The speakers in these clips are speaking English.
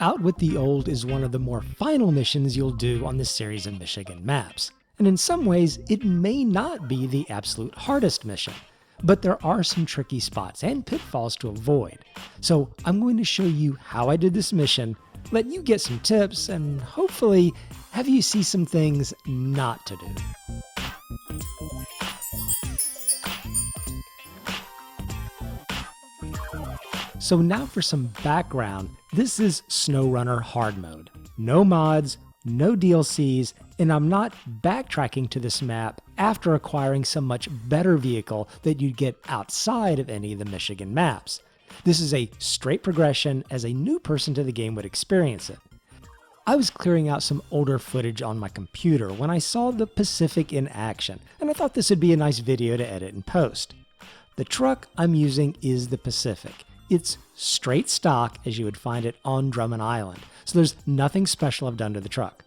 Out with the Old is one of the more final missions you'll do on this series of Michigan maps, and in some ways it may not be the absolute hardest mission, but there are some tricky spots and pitfalls to avoid. So I'm going to show you how I did this mission, let you get some tips, and hopefully have you see some things not to do. So now for some background, this is SnowRunner Hard Mode. No mods, no DLCs, and I'm not backtracking to this map after acquiring some much better vehicle that you'd get outside of any of the Michigan maps. This is a straight progression as a new person to the game would experience it. I was clearing out some older footage on my computer when I saw the Pacific in action, and I thought this would be a nice video to edit and post. The truck I'm using is the Pacific. It's straight stock as you would find it on Drummond Island, so there's nothing special I've done to the truck.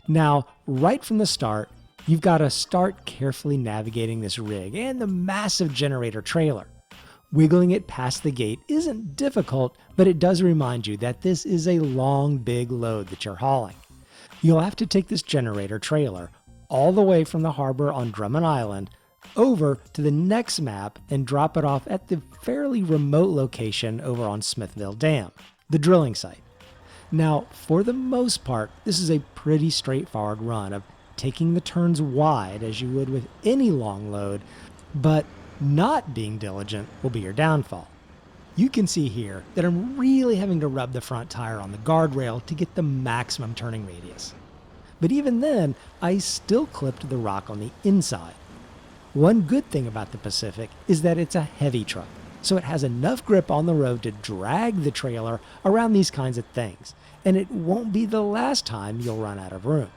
Now, right from the start, you've got to start carefully navigating this rig and the massive generator trailer. Wiggling it past the gate isn't difficult, but it does remind you that this is a long, big load that you're hauling. You'll have to take this generator trailer all the way from the harbor on Drummond Island over to the next map and drop it off at the fairly remote location over on Smithville Dam, the drilling site. Now, for the most part, this is a pretty straightforward run of taking the turns wide as you would with any long load, but not being diligent will be your downfall. You can see here that I'm really having to rub the front tire on the guardrail to get the maximum turning radius. But even then, I still clipped the rock on the inside. One good thing about the Pacific is that it's a heavy truck, so it has enough grip on the road to drag the trailer around these kinds of things, and it won't be the last time you'll run out of room.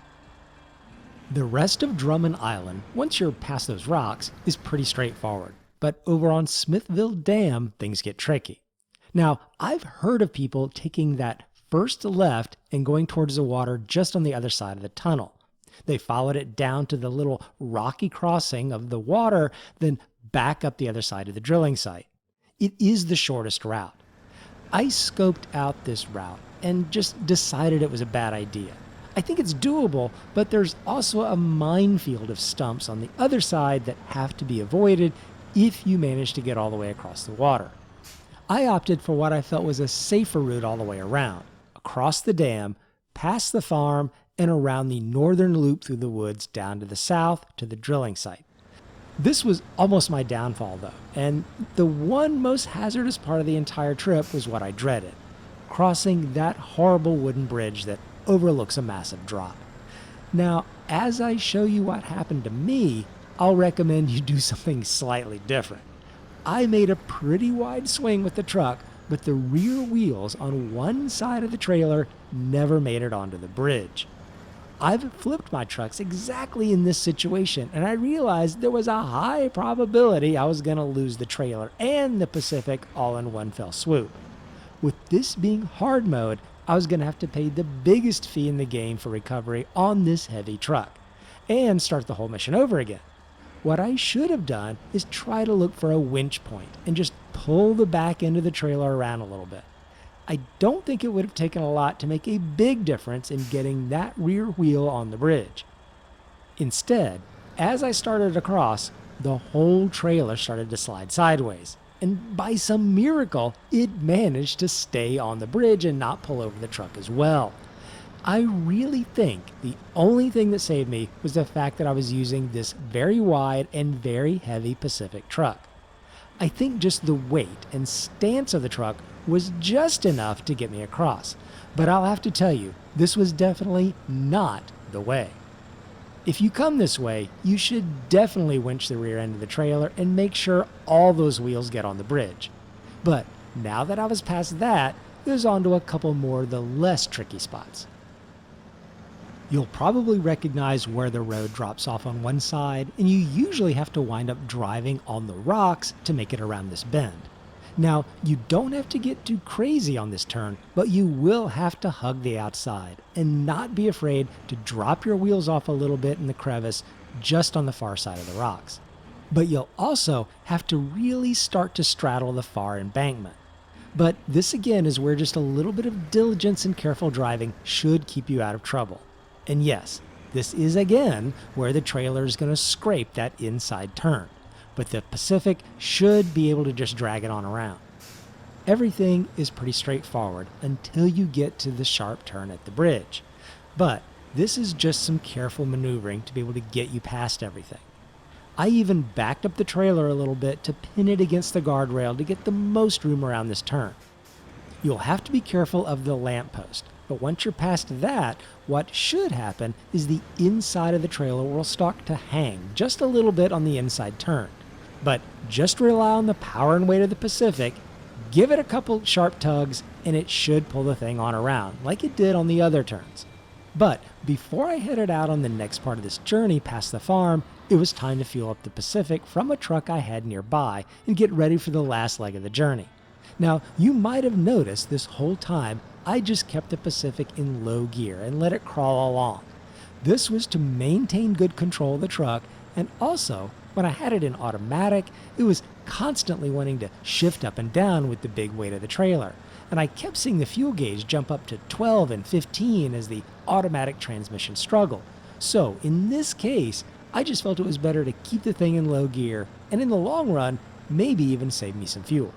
The rest of Drummond Island, once you're past those rocks, is pretty straightforward, but over on Smithville Dam, things get tricky. Now, I've heard of people taking that first left and going towards the water just on the other side of the tunnel. They followed it down to the little rocky crossing of the water, then back up the other side of the drilling site. It is the shortest route. I scoped out this route and just decided it was a bad idea. I think it's doable, but there's also a minefield of stumps on the other side that have to be avoided if you manage to get all the way across the water. I opted for what I felt was a safer route all the way around, across the dam, past the farm, and around the northern loop through the woods down to the south to the drilling site. This was almost my downfall though, and the one most hazardous part of the entire trip was what I dreaded, crossing that horrible wooden bridge that overlooks a massive drop. Now, as I show you what happened to me, I'll recommend you do something slightly different. I made a pretty wide swing with the truck, but the rear wheels on one side of the trailer never made it onto the bridge. I've flipped my trucks exactly in this situation, and I realized there was a high probability I was going to lose the trailer and the Pacific all in one fell swoop. With this being hard mode, I was going to have to pay the biggest fee in the game for recovery on this heavy truck, and start the whole mission over again. What I should have done is try to look for a winch point and just pull the back end of the trailer around a little bit. I don't think it would have taken a lot to make a big difference in getting that rear wheel on the bridge. Instead, as I started across, the whole trailer started to slide sideways, and by some miracle, it managed to stay on the bridge and not pull over the truck as well. I really think the only thing that saved me was the fact that I was using this very wide and very heavy Pacific truck. I think just the weight and stance of the truck was just enough to get me across, but I'll have to tell you, this was definitely not the way. If you come this way, you should definitely winch the rear end of the trailer and make sure all those wheels get on the bridge. But now that I was past that, there's on to a couple more of the less tricky spots. You'll probably recognize where the road drops off on one side, and you usually have to wind up driving on the rocks to make it around this bend. Now, you don't have to get too crazy on this turn, but you will have to hug the outside and not be afraid to drop your wheels off a little bit in the crevice just on the far side of the rocks. But you'll also have to really start to straddle the far embankment. But this again is where just a little bit of diligence and careful driving should keep you out of trouble. And yes, this is again where the trailer is going to scrape that inside turn, but the Pacific should be able to just drag it on around. Everything is pretty straightforward until you get to the sharp turn at the bridge, but this is just some careful maneuvering to be able to get you past everything. I even backed up the trailer a little bit to pin it against the guardrail to get the most room around this turn. You'll have to be careful of the lamppost, but once you're past that, what should happen is the inside of the trailer will start to hang just a little bit on the inside turn. But just rely on the power and weight of the Pacific, give it a couple sharp tugs, and it should pull the thing on around, like it did on the other turns. But before I headed out on the next part of this journey past the farm, it was time to fuel up the Pacific from a truck I had nearby and get ready for the last leg of the journey. Now, you might have noticed this whole time I just kept the Pacific in low gear and let it crawl along. This was to maintain good control of the truck, and also, when I had it in automatic, it was constantly wanting to shift up and down with the big weight of the trailer, and I kept seeing the fuel gauge jump up to 12 and 15 as the automatic transmission struggled. So in this case, I just felt it was better to keep the thing in low gear, and in the long run, maybe even save me some fuel.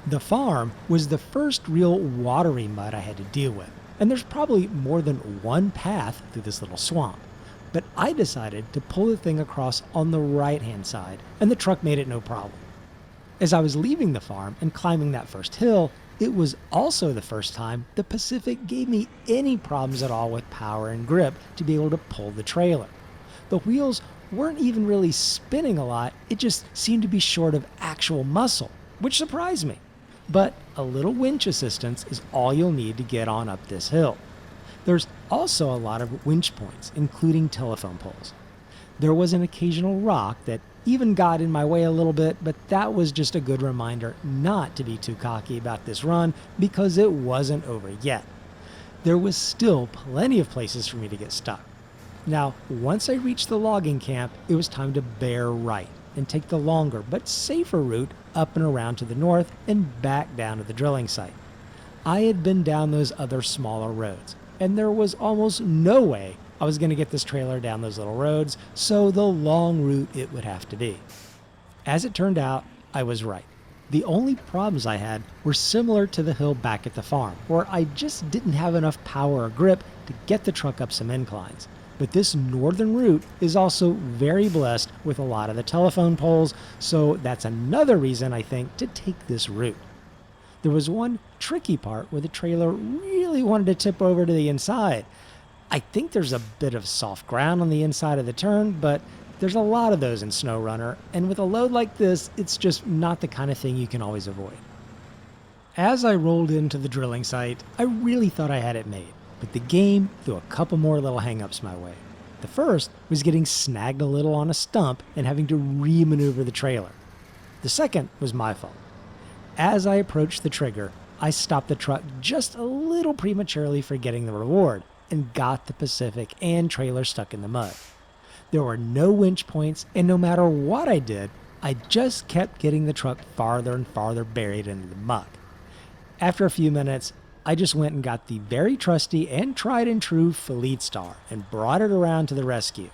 The farm was the first real watery mud I had to deal with, and there's probably more than one path through this little swamp. But I decided to pull the thing across on the right-hand side, and the truck made it no problem. As I was leaving the farm and climbing that first hill, it was also the first time the Pacific gave me any problems at all with power and grip to be able to pull the trailer. The wheels weren't even really spinning a lot, it just seemed to be short of actual muscle, which surprised me. But a little winch assistance is all you'll need to get on up this hill. There's also a lot of winch points, including telephone poles. There was an occasional rock that even got in my way a little bit, but that was just a good reminder not to be too cocky about this run because it wasn't over yet. There was still plenty of places for me to get stuck. Now, once I reached the logging camp, it was time to bear right and take the longer but safer route up and around to the north and back down to the drilling site. I had been down those other smaller roads, and there was almost no way I was going to get this trailer down those little roads, so the long route it would have to be. As it turned out, I was right. The only problems I had were similar to the hill back at the farm, where I just didn't have enough power or grip to get the truck up some inclines. But this northern route is also very blessed with a lot of the telephone poles, so that's another reason I think to take this route. There was one tricky part where the trailer really wanted to tip over to the inside. I think there's a bit of soft ground on the inside of the turn, but there's a lot of those in SnowRunner, and with a load like this, it's just not the kind of thing you can always avoid. As I rolled into the drilling site, I really thought I had it made, but the game threw a couple more little hang-ups my way. The first was getting snagged a little on a stump and having to re-maneuver the trailer. The second was my fault. As I approached the trigger, I stopped the truck just a little prematurely for getting the reward, and got the Pacific and trailer stuck in the mud. There were no winch points, and no matter what I did, I just kept getting the truck farther and farther buried into the muck. After a few minutes, I just went and got the very trusty and tried and true Fleet Star and brought it around to the rescue.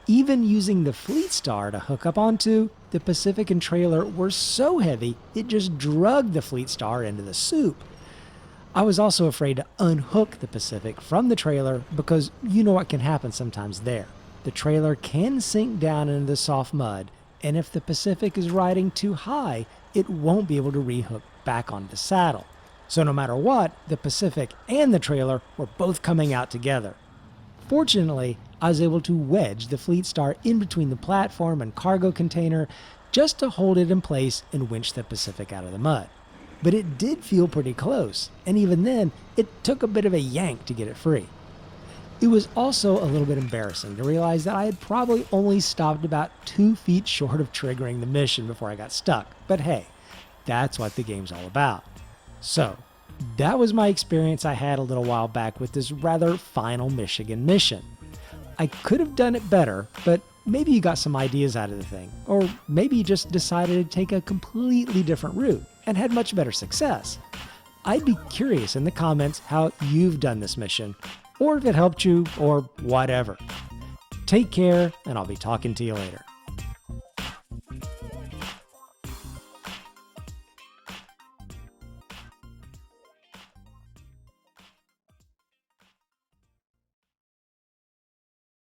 Even using the Fleet Star to hook up onto, the Pacific and trailer were so heavy it just dragged the Fleet Star into the soup. I was also afraid to unhook the Pacific from the trailer because you know what can happen sometimes there. The trailer can sink down into the soft mud, and if the Pacific is riding too high, it won't be able to rehook back onto the saddle. So no matter what, the Pacific and the trailer were both coming out together. Fortunately, I was able to wedge the Fleet Star in between the platform and cargo container just to hold it in place and winch the Pacific out of the mud. But it did feel pretty close, and even then, it took a bit of a yank to get it free. It was also a little bit embarrassing to realize that I had probably only stopped about 2 feet short of triggering the mission before I got stuck, but hey, that's what the game's all about. So, that was my experience I had a little while back with this rather final Michigan mission. I could have done it better, but maybe you got some ideas out of the thing, or maybe you just decided to take a completely different route. and had much better success. I'd be curious in the comments how you've done this mission, or if it helped you, or whatever. Take care, and I'll be talking to you later.